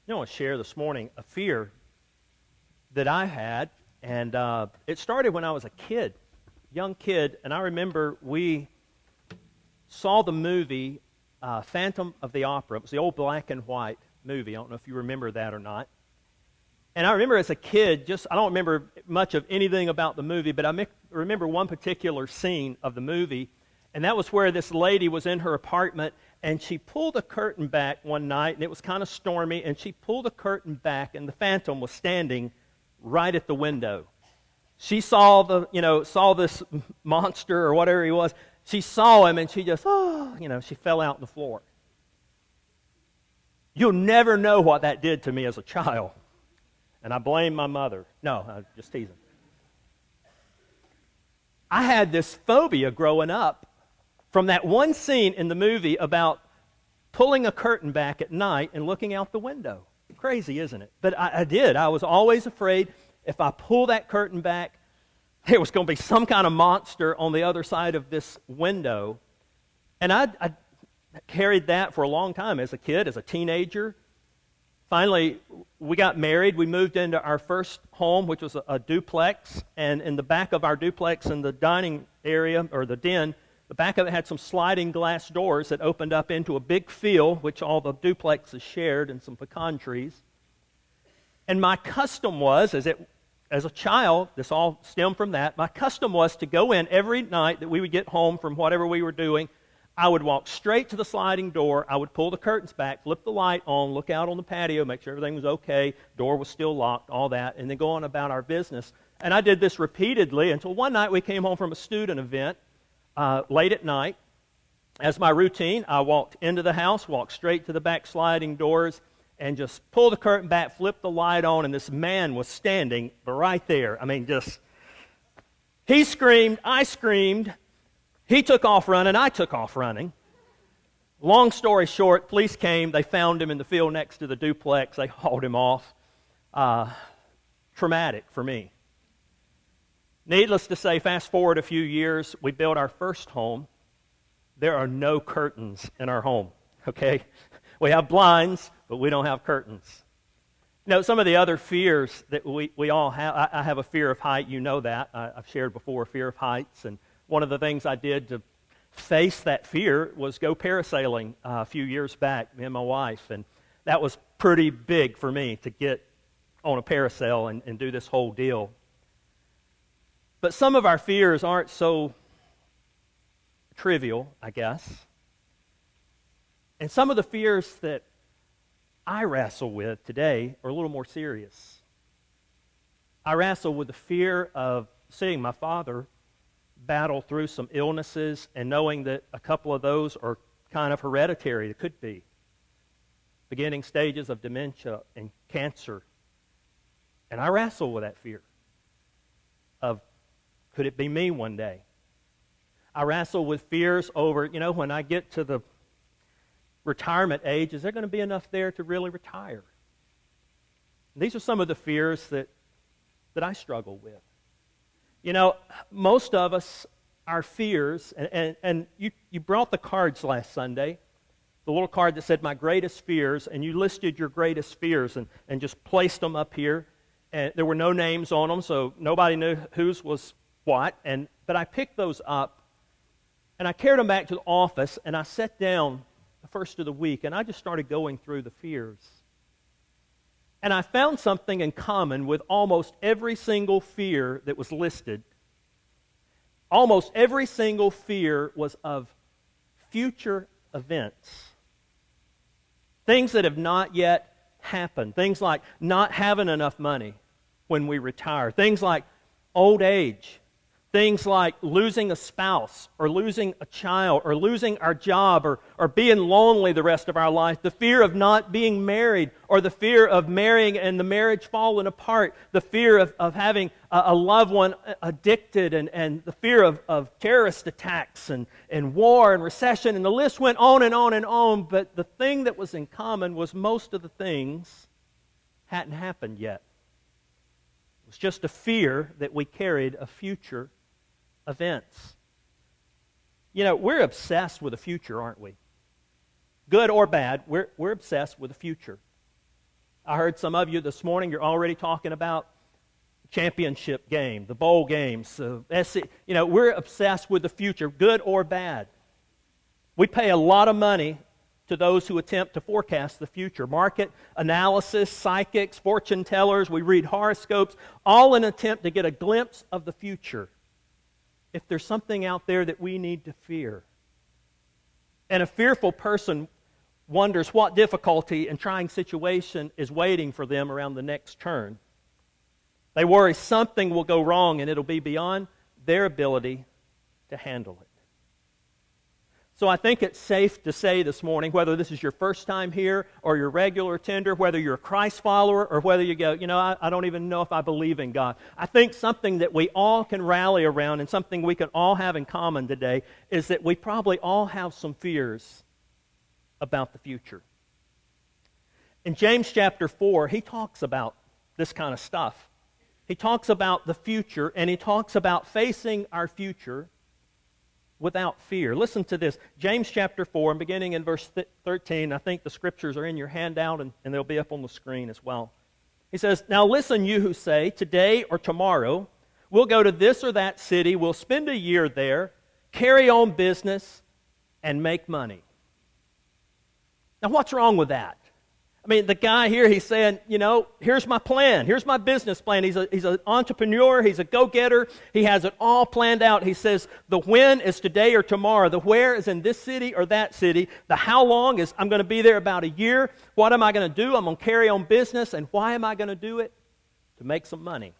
I want to share this morning a fear that I had, and it started when I was a kid, young kid, and I remember we saw the movie Phantom of the Opera. It was the old black and white movie. I don't know if you remember that or not. And I remember as a kid, I don't remember much of anything about the movie, but I remember one particular scene of the movie, and that was where this lady was in her apartment, and she pulled the curtain back one night, and it was kind of stormy, and she pulled the curtain back, and the Phantom was standing right at the window. She saw this monster or whatever he was. She saw him, and she just, she fell out on the floor. You'll never know what that did to me as a child. And I blame my mother. No, I'm just teasing. I had this phobia growing up from that one scene in the movie about pulling a curtain back at night and looking out the window. Crazy, isn't it? But I did. I was always afraid if I pull that curtain back, there was going to be some kind of monster on the other side of this window. And I carried that for a long time as a kid, as a teenager. Finally, we got married. We moved into our first home, which was a duplex. And in the back of our duplex, in the dining area, or the den, the back of it had some sliding glass doors that opened up into a big field, which all the duplexes shared, and some pecan trees. And my custom was, as a child, this all stemmed from that, my custom was to go in every night that we would get home from whatever we were doing. I would walk straight to the sliding door, I would pull the curtains back, flip the light on, look out on the patio, make sure everything was okay, door was still locked, all that, and then go on about our business. And I did this repeatedly until one night we came home from a student event late at night. As my routine, I walked into the house, walked straight to the back sliding doors, and just pulled the curtain back, flipped the light on, and this man was standing right there. I mean, he screamed, I screamed. He took off running, I took off running. Long story short, police came, they found him in the field next to the duplex, they hauled him off. Traumatic for me. Needless to say, fast forward a few years, we built our first home. There are no curtains in our home, okay? We have blinds, but we don't have curtains. Some of the other fears that we all have, I have a fear of height, you know that. I've shared before, fear of heights, and one of the things I did to face that fear was go parasailing a few years back, me and my wife, and that was pretty big for me to get on a parasail and do this whole deal. But some of our fears aren't so trivial, I guess. And some of the fears that I wrestle with today are a little more serious. I wrestle with the fear of seeing my father battle through some illnesses and knowing that a couple of those are kind of hereditary. It could be. Beginning stages of dementia and cancer. And I wrestle with that fear of, could it be me one day? I wrestle with fears over, when I get to the retirement age, is there going to be enough there to really retire? And these are some of the fears that I struggle with. Most of us, our fears, and you brought the cards last Sunday, the little card that said, my greatest fears, and you listed your greatest fears and just placed them up here. And there were no names on them, so nobody knew whose was what. But I picked those up, and I carried them back to the office, and I sat down the first of the week, and I just started going through the fears. And I found something in common with almost every single fear that was listed. Almost every single fear was of future events. Things that have not yet happened. Things like not having enough money when we retire. Things like old age. Things like losing a spouse or losing a child or losing our job or being lonely the rest of our life. The fear of not being married or the fear of marrying and the marriage falling apart. The fear of having a loved one addicted and the fear of terrorist attacks and war and recession. And the list went on and on and on. But the thing that was in common was most of the things hadn't happened yet. It was just a fear that we carried of future events. We're obsessed with the future, aren't we? Good or bad, we're obsessed with the future. I heard some of you this morning, you're already talking about championship game, the bowl games. We're obsessed with the future, good or bad. We pay a lot of money to those who attempt to forecast the future. Market analysis, psychics, fortune tellers, we read horoscopes, all in an attempt to get a glimpse of the future. If there's something out there that we need to fear. And a fearful person wonders what difficulty and trying situation is waiting for them around the next turn. They worry something will go wrong and it'll be beyond their ability to handle it. So I think it's safe to say this morning, whether this is your first time here or your regular attender, whether you're a Christ follower or whether you go, I don't even know if I believe in God. I think something that we all can rally around and something we can all have in common today is that we probably all have some fears about the future. In James chapter 4, he talks about this kind of stuff. He talks about the future and he talks about facing our future without fear. Listen to this. James chapter 4, and beginning in verse 13, I think the scriptures are in your handout and they'll be up on the screen as well. He says, "Now listen, you who say, today or tomorrow, we'll go to this or that city, we'll spend a year there, carry on business, and make money." Now what's wrong with that? I mean, the guy here, he's saying, here's my plan. Here's my business plan. He's an entrepreneur. He's a go-getter. He has it all planned out. He says the when is today or tomorrow. The where is in this city or that city. The how long is I'm going to be there about a year. What am I going to do? I'm going to carry on business. And why am I going to do it? To make some money.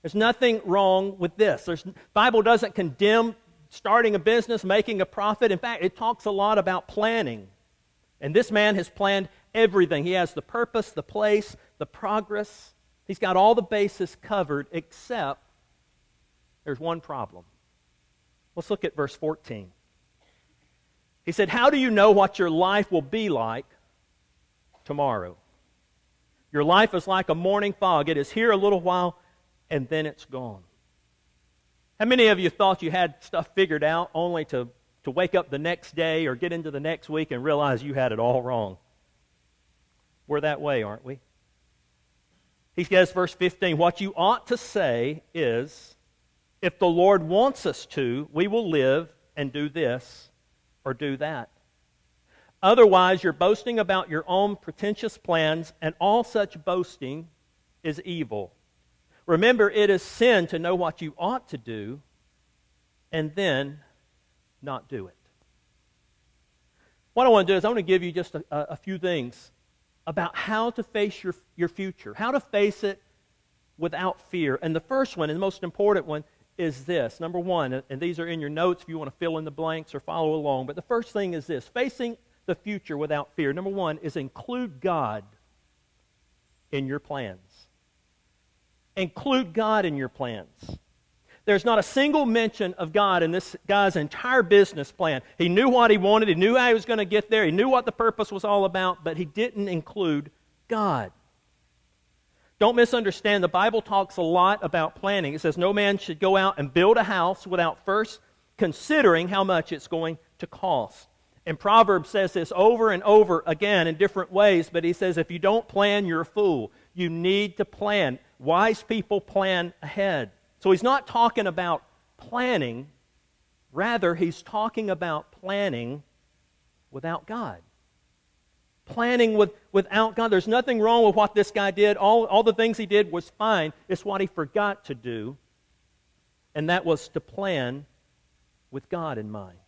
There's nothing wrong with this. The Bible doesn't condemn starting a business, making a profit. In fact, it talks a lot about planning. And this man has planned everything. He has the purpose, the place, the progress. He's got all the bases covered, except there's one problem. Let's look at verse 14. He said, "How do you know what your life will be like tomorrow? Your life is like a morning fog. It is here a little while, and then it's gone." How many of you thought you had stuff figured out only to wake up the next day or get into the next week and realize you had it all wrong? We're that way, aren't we? He says, verse 15, "What you ought to say is, if the Lord wants us to, we will live and do this or do that. Otherwise, you're boasting about your own pretentious plans, and all such boasting is evil. Remember, it is sin to know what you ought to do and then not do it." What I want to do is I want to give you just a few things about how to face your future, how to face it without fear. And the first one, and the most important one, is this. Number one, and these are in your notes if you want to fill in the blanks or follow along, but the first thing is this: facing the future without fear. Number one is include God in your plans. Include God in your plans. There's not a single mention of God in this guy's entire business plan. He knew what he wanted. He knew how he was going to get there. He knew what the purpose was all about, but he didn't include God. Don't misunderstand. The Bible talks a lot about planning. It says no man should go out and build a house without first considering how much it's going to cost. And Proverbs says this over and over again in different ways, but he says if you don't plan, you're a fool. You need to plan. Wise people plan ahead. So he's not talking about planning. Rather, he's talking about planning without God. Planning without God. There's nothing wrong with what this guy did. All the things he did was fine. It's what he forgot to do, and that was to plan with God in mind.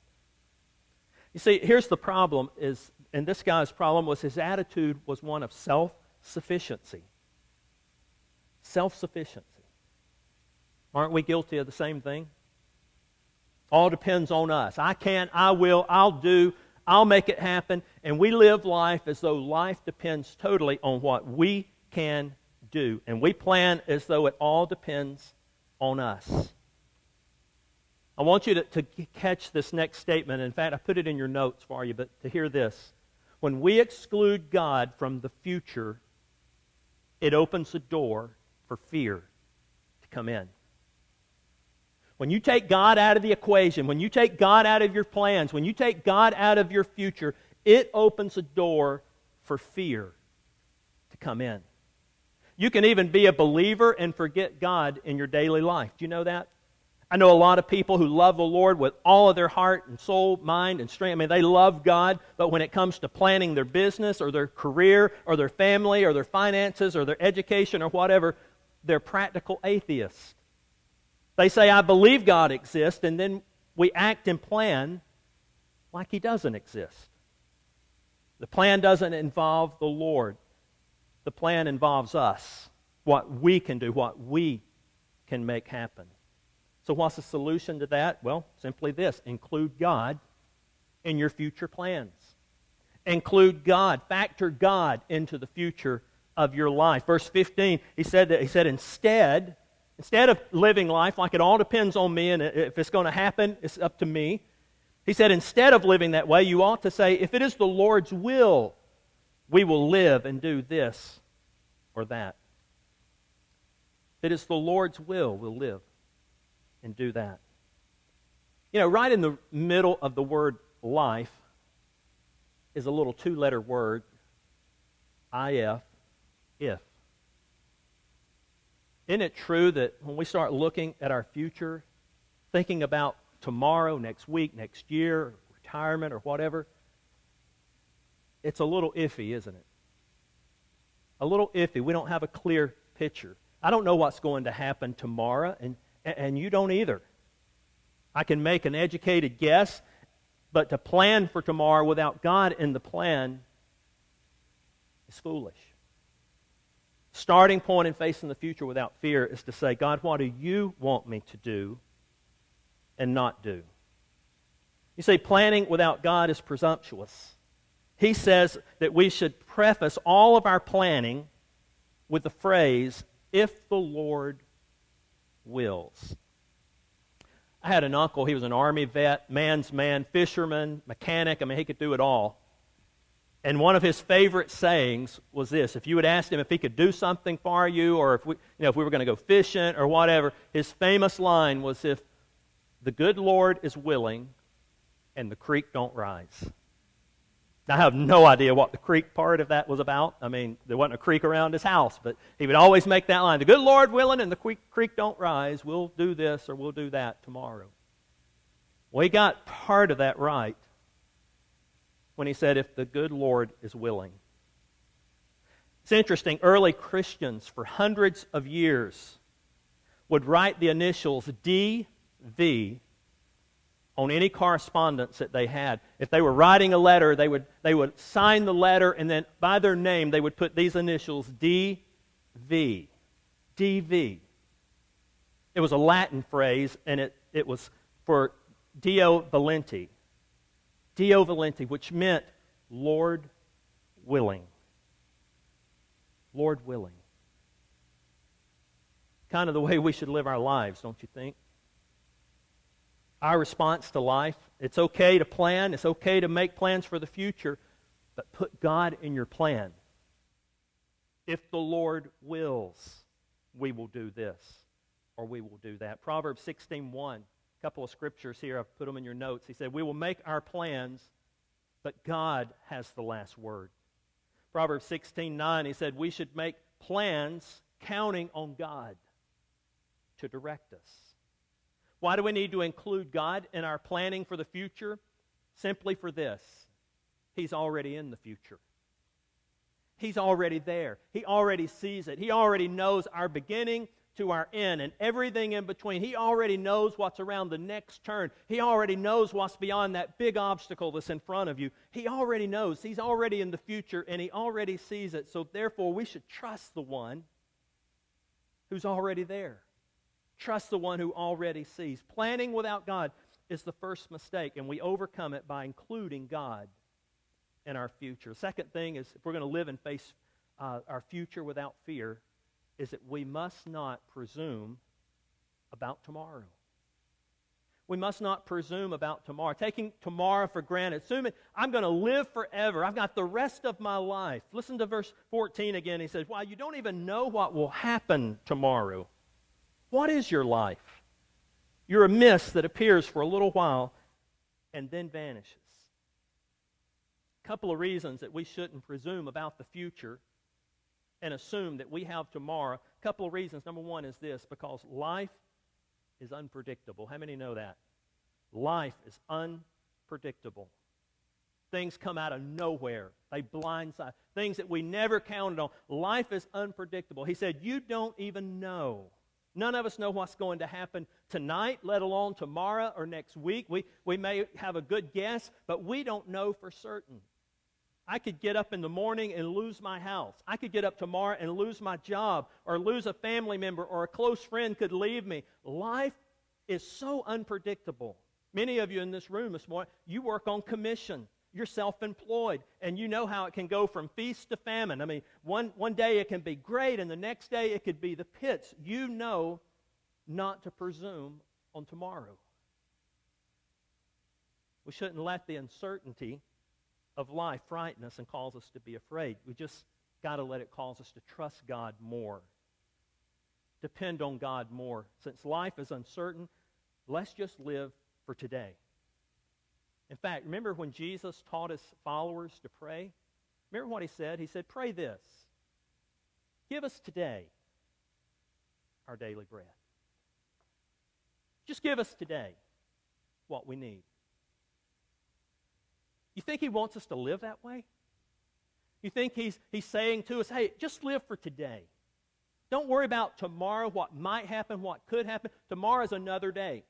You see, here's the problem, and this guy's problem was his attitude was one of self-sufficiency. Self-sufficiency. Aren't we guilty of the same thing? All depends on us. I can, I will, I'll do, I'll make it happen. And we live life as though life depends totally on what we can do. And we plan as though it all depends on us. I want you to catch this next statement. In fact, I put it in your notes for you, but to hear this. When we exclude God from the future, it opens the door for fear to come in. When you take God out of the equation, when you take God out of your plans, when you take God out of your future, it opens a door for fear to come in. You can even be a believer and forget God in your daily life. Do you know that? I know a lot of people who love the Lord with all of their heart and soul, mind, and strength. I mean, they love God, but when it comes to planning their business or their career or their family or their finances or their education or whatever, they're practical atheists. They say, I believe God exists, and then we act and plan like He doesn't exist. The plan doesn't involve the Lord. The plan involves us, what we can do, what we can make happen. So what's the solution to that? Well, simply this. Include God in your future plans. Include God. Factor God into the future of your life. Verse 15, he said instead of living life like it all depends on me and if it's going to happen, it's up to me. He said instead of living that way, you ought to say, if it is the Lord's will, we will live and do this or that. If it is the Lord's will, we'll live and do that. You know, right in the middle of the word life is a little two-letter word, if. Isn't it true that when we start looking at our future, thinking about tomorrow, next week, next year, retirement or whatever, it's a little iffy, isn't it? A little iffy. We don't have a clear picture. I don't know what's going to happen tomorrow, and you don't either. I can make an educated guess, but to plan for tomorrow without God in the plan is foolish. Starting point in facing the future without fear is to say, God, what do you want me to do and not do? You say planning without God is presumptuous. He says that we should preface all of our planning with the phrase, if the Lord wills. I had an uncle, he was an Army vet, man's man, fisherman, mechanic, I mean, he could do it all. And one of his favorite sayings was this: if you had asked him if he could do something for you, or if we were going to go fishing or whatever, his famous line was, if the good Lord is willing and the creek don't rise. Now, I have no idea what the creek part of that was about. I mean, there wasn't a creek around his house, but he would always make that line, the good Lord willing and the creek don't rise, we'll do this or we'll do that tomorrow. Well, he got part of that right when he said, if the good Lord is willing. It's interesting, early Christians for hundreds of years would write the initials D.V. on any correspondence that they had. If they were writing a letter, they would sign the letter, and then by their name they would put these initials, D.V. D.V. It was a Latin phrase, and it was for Dio Valenti. Dio Valenti, which meant Lord willing. Lord willing. Kind of the way we should live our lives, don't you think? Our response to life, it's okay to plan, it's okay to make plans for the future, but put God in your plan. If the Lord wills, we will do this, or we will do that. Proverbs 16:1, a couple of scriptures here, I've put them in your notes. He said, we will make our plans, but God has the last word. Proverbs 16:9, he said, we should make plans counting on God to direct us. Why do we need to include God in our planning for the future? Simply for this: He's already in the future. He's already there. He already sees it. He already knows our beginning to our end and everything in between. He already knows what's around the next turn. He already knows what's beyond that big obstacle that's in front of you. He already knows. He's already in the future, and He already sees it. So therefore, we should trust the one who's already there. Trust the one who already sees. Planning without God is the first mistake, and we overcome it by including God in our future. Second thing is, if we're going to live and face our future without fear, is that we must not presume about tomorrow. We must not presume about tomorrow. Taking tomorrow for granted, assuming I'm going to live forever. I've got the rest of my life. Listen to verse 14 again. He says, "Wow, you don't even know what will happen tomorrow. What is your life? You're a mist that appears for a little while and then vanishes." A couple of reasons that we shouldn't presume about the future and assume that we have tomorrow. A couple of reasons. Number one is this, because life is unpredictable. How many know that? Life is unpredictable. Things come out of nowhere. They blindside. Things that we never counted on. Life is unpredictable. He said, you don't even know. None of us know what's going to happen tonight, let alone tomorrow or next week. We may have a good guess, but we don't know for certain. I could get up in the morning and lose my house. I could get up tomorrow and lose my job, or lose a family member, or a close friend could leave me. Life is so unpredictable. Many of you in this room this morning, you work on commission. You're self-employed, and you know how it can go from feast to famine. I mean, one day it can be great, and the next day it could be the pits. You know not to presume on tomorrow. We shouldn't let the uncertainty of life frighten us and cause us to be afraid. We just got to let it cause us to trust God more. Depend on God more. Since life is uncertain, let's just live for today. In fact, remember when Jesus taught his followers to pray? Remember what he said? He said, pray this. Give us today our daily bread. Just give us today what we need. You think he wants us to live that way? You think he's saying to us, hey, just live for today. Don't worry about tomorrow, what might happen, what could happen. Tomorrow's another day.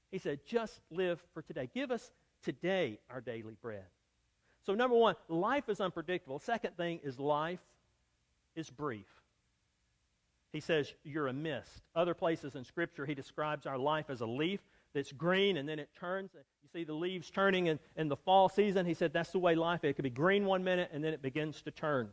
He said, just live for today. Give us today our daily bread. So number one, life is unpredictable. Second thing is life is brief. He says you're a mist. Other places in Scripture, he describes our life as a leaf that's green and then it turns. You see the leaves turning in the fall season. He said that's the way life is. It could be green one minute and then it begins to turn.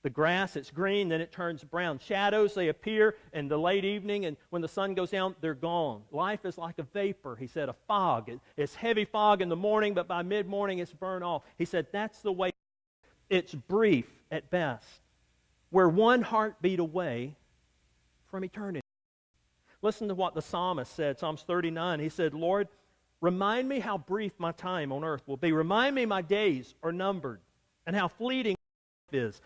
The grass, it's green, then it turns brown. Shadows, they appear in the late evening, and when the sun goes down, they're gone. Life is like a vapor. He said a fog. It's heavy fog in the morning, but by mid-morning it's burned off. He said that's the way. It's brief at best. We're one heartbeat away from eternity. Listen to what the psalmist said, Psalms 39. He said, Lord, remind me how brief my time on earth will be. Remind me my days are numbered and how fleeting life is.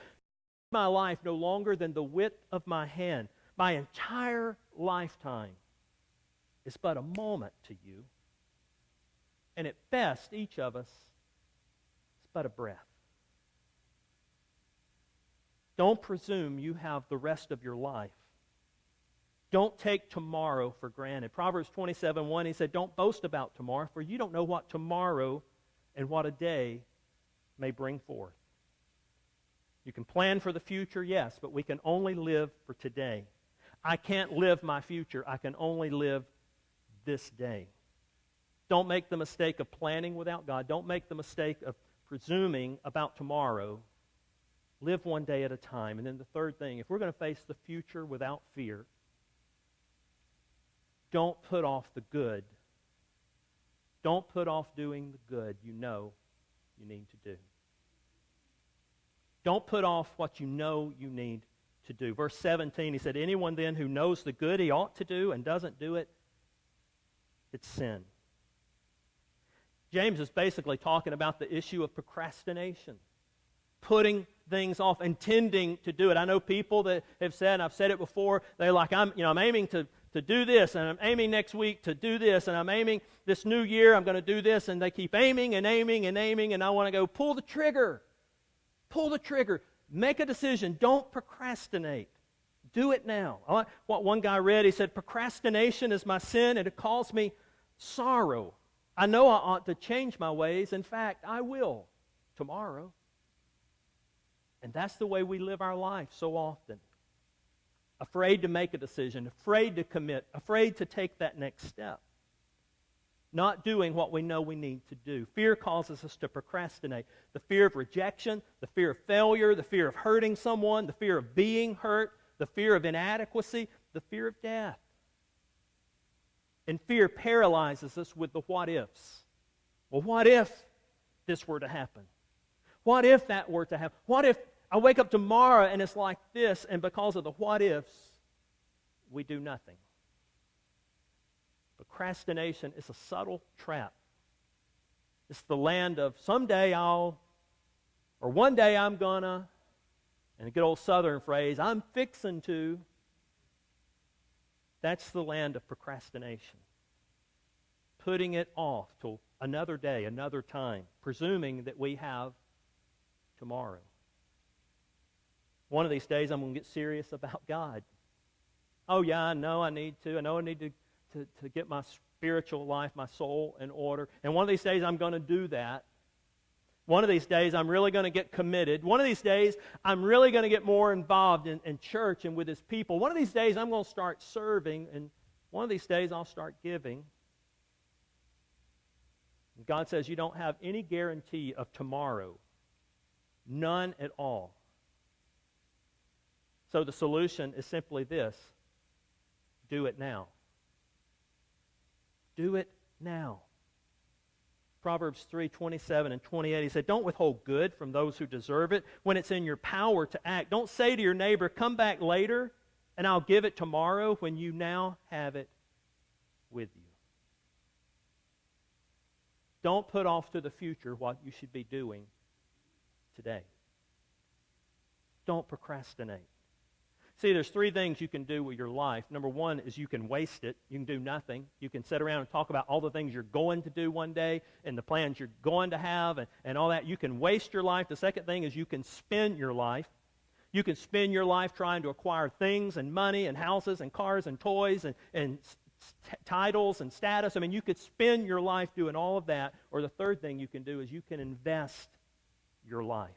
My life no longer than the width of my hand. My entire lifetime is but a moment to you. And at best, each of us is but a breath. Don't presume you have the rest of your life. Don't take tomorrow for granted. Proverbs 27:1, he said, don't boast about tomorrow, for you don't know what tomorrow and what a day may bring forth. You can plan for the future, yes, but we can only live for today. I can't live my future. I can only live this day. Don't make the mistake of planning without God. Don't make the mistake of presuming about tomorrow. Live one day at a time. And then the third thing, if we're going to face the future without fear, don't put off the good. Don't put off doing the good you know you need to do. Don't put off what you know you need to do. Verse 17, he said, anyone then who knows the good he ought to do and doesn't do it, it's sin. James is basically talking about the issue of procrastination. Putting things off, intending to do it. I know people that have said, and I've said it before, they're like, I'm aiming to do this, and I'm aiming next week to do this, and I'm aiming this new year, I'm going to do this, and they keep aiming and aiming and aiming, and I want to go, pull the trigger. Pull the trigger. Make a decision. Don't procrastinate. Do it now. I like what one guy read. He said, procrastination is my sin, and it caused me sorrow. I know I ought to change my ways. In fact, I will tomorrow. And that's the way we live our life so often. Afraid to make a decision, afraid to commit, afraid to take that next step. Not doing what we know we need to do. Fear causes us to procrastinate. The fear of rejection, the fear of failure, the fear of hurting someone, the fear of being hurt, the fear of inadequacy, the fear of death. And fear paralyzes us with the what-ifs. Well, what if this were to happen? What if that were to happen? What if I wake up tomorrow and it's like this, and because of the what-ifs, we do nothing? Procrastination is a subtle trap. It's the land of someday I'll, or one day I'm gonna, And a good old Southern phrase, I'm fixin' to. That's the land of procrastination. Putting it off till another day, another time, presuming that we have tomorrow. One of these days I'm going to get serious about God. Oh yeah, I know I need to. I know I need to get my spiritual life, my soul in order. And one of these days I'm going to do that. One of these days I'm really going to get committed. One of these days I'm really going to get more involved in church and with His people. One of these days I'm going to start serving. And one of these days I'll start giving. And God says you don't have any guarantee of tomorrow. None at all. So the solution is simply this. Do it now. Do it now. Proverbs 3:27 and 28, he said, don't withhold good from those who deserve it when it's in your power to act. Don't say to your neighbor, come back later and I'll give it tomorrow when you now have it with you. Don't put off to the future what you should be doing today. Don't procrastinate. See, there's three things you can do with your life. Number one is you can waste it. You can do nothing. You can sit around and talk about all the things you're going to do one day and the plans you're going to have and all that. You can waste your life. The second thing is you can spend your life. You can spend your life trying to acquire things and money and houses and cars and toys and titles and status. I mean, you could spend your life doing all of that. Or the third thing you can do is you can invest your life.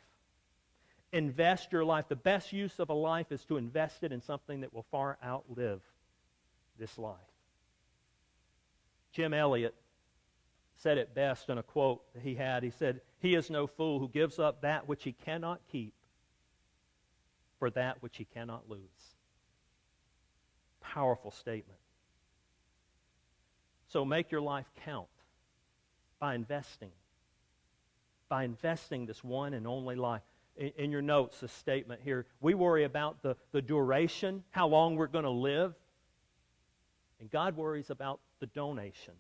Invest your life. The best use of a life is to invest it in something that will far outlive this life. Jim Elliot said it best in a quote that he had. He said, "He is no fool who gives up that which he cannot keep for that which he cannot lose." Powerful statement. So make your life count by investing. By investing this one and only life. In your notes, a statement here. We worry about the duration, how long we're going to live. And God worries about the donation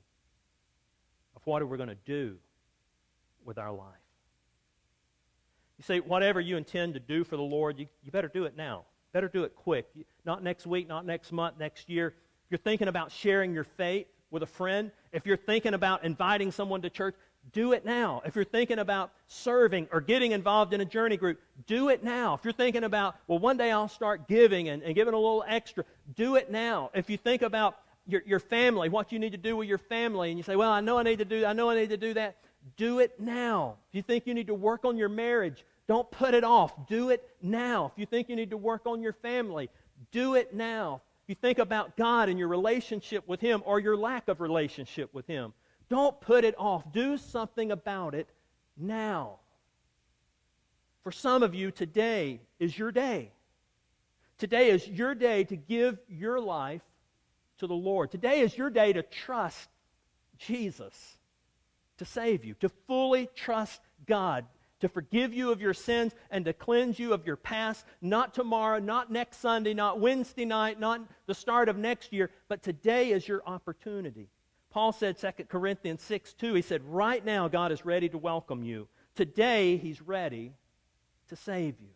of what we're going to do with our life. You say, whatever you intend to do for the Lord, you better do it now. Better do it quick. Not next week, not next month, next year. If you're thinking about sharing your faith with a friend, if you're thinking about inviting someone to church, do it now. If you're thinking about serving or getting involved in a journey group, do it now. If you're thinking about, well, one day I'll start giving and giving a little extra, do it now. If you think about your family, what you need to do with your family, and you say, well, I know I need to do that, do it now. If you think you need to work on your marriage, don't put it off. Do it now. If you think you need to work on your family, do it now. If you think about God and your relationship with Him or your lack of relationship with Him, don't put it off. Do something about it now. For some of you, today is your day. Today is your day to give your life to the Lord. Today is your day to trust Jesus to save you, to fully trust God, to forgive you of your sins and to cleanse you of your past, not tomorrow, not next Sunday, not Wednesday night, not the start of next year, but today is your opportunity. Paul said, 2 Corinthians 6:2, he said, right now God is ready to welcome you. Today He's ready to save you.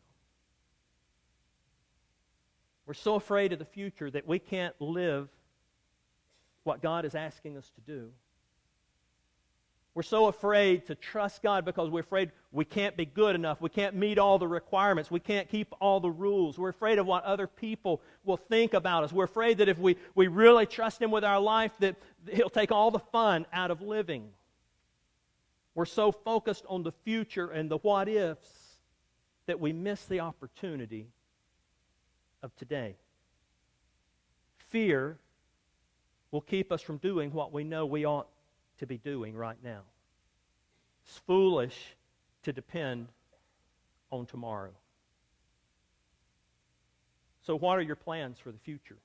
We're so afraid of the future that we can't live what God is asking us to do. We're so afraid to trust God because we're afraid we can't be good enough. We can't meet all the requirements. We can't keep all the rules. We're afraid of what other people will think about us. We're afraid that if we really trust Him with our life, that He'll take all the fun out of living. We're so focused on the future and the what-ifs that we miss the opportunity of today. Fear will keep us from doing what we know we ought to be doing right now. It's foolish to depend on tomorrow. So what are your plans for the future?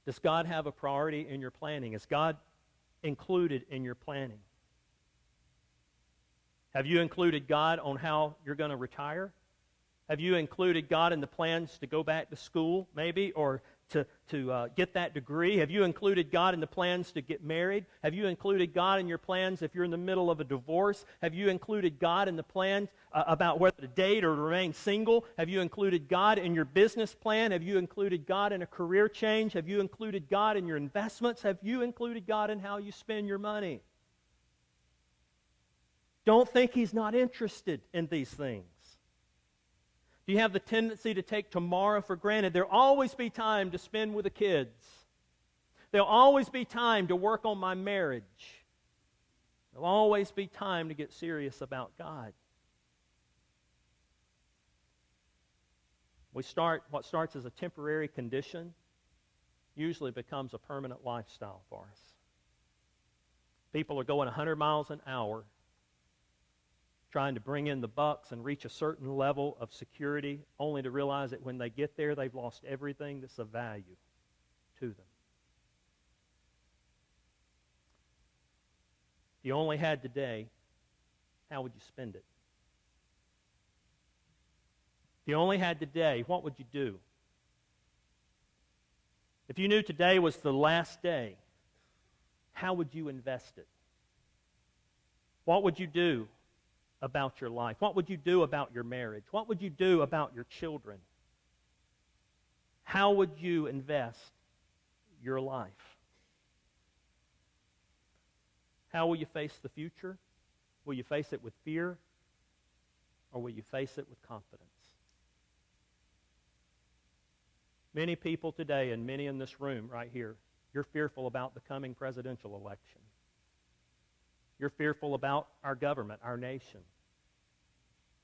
Does God have a priority in your planning? Is God included in your planning? Have you included God on how you're going to retire? Have you included God in the plans to go back to school, maybe, or to get that degree? Have you included God in the plans to get married? Have you included God in your plans if you're in the middle of a divorce? Have you included God in the plans about whether to date or to remain single? Have you included God in your business plan? Have you included God in a career change? Have you included God in your investments? Have you included God in how you spend your money? Don't think He's not interested in these things. Do you have the tendency to take tomorrow for granted? There'll always be time to spend with the kids. There'll always be time to work on my marriage. There'll always be time to get serious about God. What starts as a temporary condition usually becomes a permanent lifestyle for us. People are going 100 miles an hour trying to bring in the bucks and reach a certain level of security, only to realize that when they get there, they've lost everything that's of value to them. If you only had today, how would you spend it? If you only had today, what would you do? If you knew today was the last day, how would you invest it? What would you do about your life? What would you do about your marriage? What would you do about your children? How would you invest your life? How will you face the future? Will you face it with fear, or will you face it with confidence? Many people today, and many in this room right here, you're fearful about the coming presidential election. You're fearful about our government, our nation.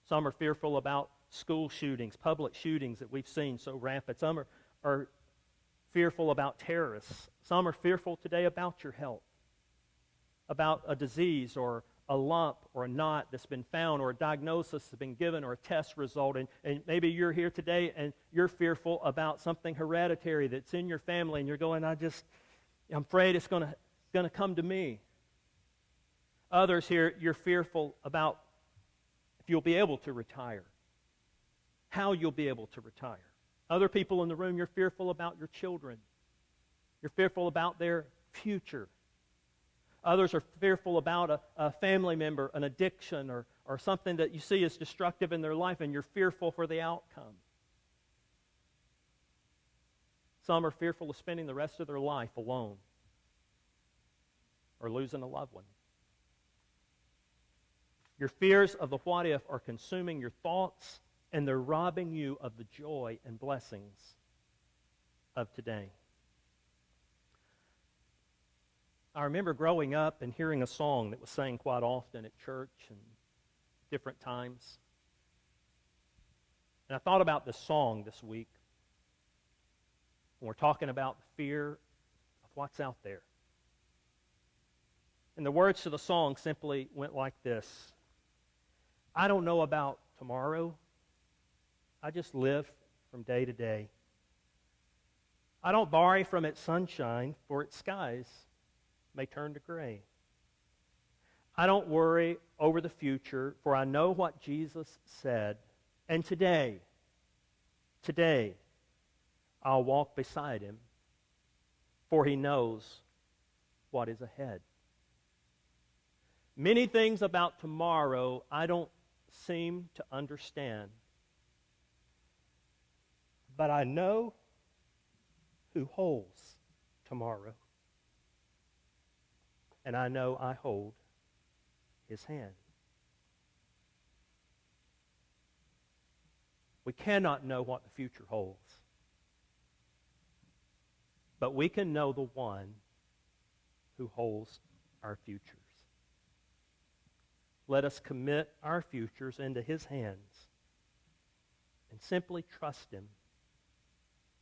Some are fearful about school shootings, public shootings that we've seen so rampant. Some are fearful about terrorists. Some are fearful today about your health, about a disease or a lump or a knot that's been found, or a diagnosis that's been given, or a test result. And maybe you're here today and you're fearful about something hereditary that's in your family, and you're going, I'm afraid it's going to come to me. Others here, you're fearful about if you'll be able to retire, how you'll be able to retire. Other people in the room, you're fearful about your children. You're fearful about their future. Others are fearful about a family member, an addiction, or something that you see as destructive in their life, and you're fearful for the outcome. Some are fearful of spending the rest of their life alone or losing a loved one. Your fears of the what if are consuming your thoughts, and they're robbing you of the joy and blessings of today. I remember growing up and hearing a song that was sang quite often at church and different times. And I thought about this song this week. When we're talking about the fear of what's out there. And the words to the song simply went like this: I don't know about tomorrow. I just live from day to day. I don't borrow from its sunshine, for its skies may turn to gray. I don't worry over the future, for I know what Jesus said. And today, I'll walk beside Him, for He knows what is ahead. Many things about tomorrow I don't seem to understand, but I know who holds tomorrow, and I know I hold His hand. We cannot know what the future holds, but we can know the one who holds our futures. Let us commit our futures into His hands and simply trust Him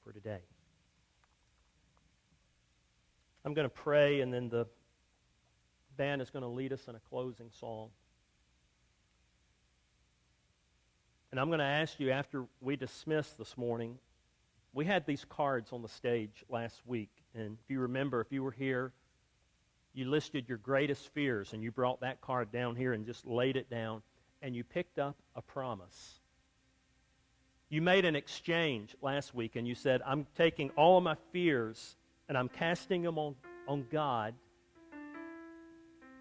for today. I'm going to pray, and then the band is going to lead us in a closing song. And I'm going to ask you, after we dismiss this morning, we had these cards on the stage last week. And if you remember, if you were here, you listed your greatest fears, and you brought that card down here and just laid it down, and you picked up a promise. You made an exchange last week, and you said, I'm taking all of my fears, and I'm casting them on God,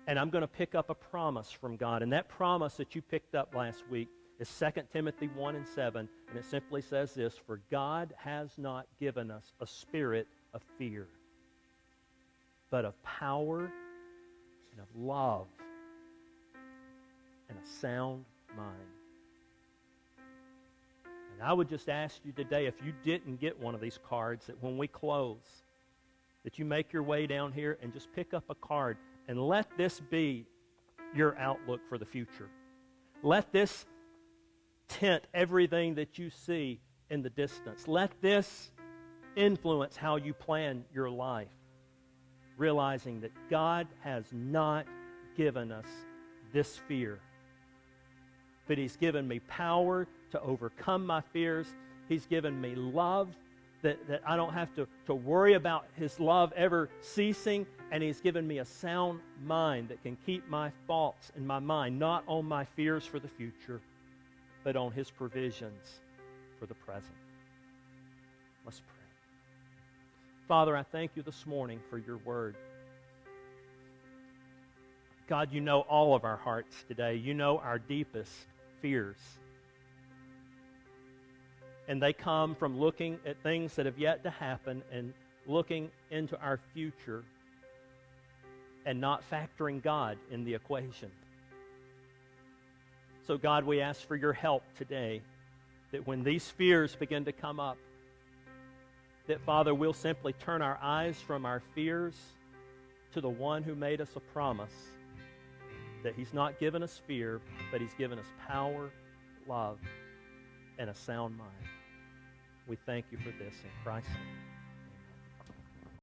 and I'm going to pick up a promise from God. And that promise that you picked up last week is 2 Timothy 1:7, and it simply says this: for God has not given us a spirit of fear, but of power and of love and a sound mind. And I would just ask you today, if you didn't get one of these cards, that when we close, that you make your way down here and just pick up a card and let this be your outlook for the future. Let this tint everything that you see in the distance. Let this influence how you plan your life, realizing that God has not given us this fear, but He's given me power to overcome my fears. He's given me love that I don't have to worry about His love ever ceasing, and He's given me a sound mind that can keep my thoughts in my mind not on my fears for the future, but on His provisions for the present. Let's pray. Father, I thank you this morning for your word. God, you know all of our hearts today. You know our deepest fears. And they come from looking at things that have yet to happen and looking into our future and not factoring God in the equation. So God, we ask for your help today, that when these fears begin to come up, that, Father, we'll simply turn our eyes from our fears to the one who made us a promise, that He's not given us fear, but He's given us power, love, and a sound mind. We thank you for this in Christ's name.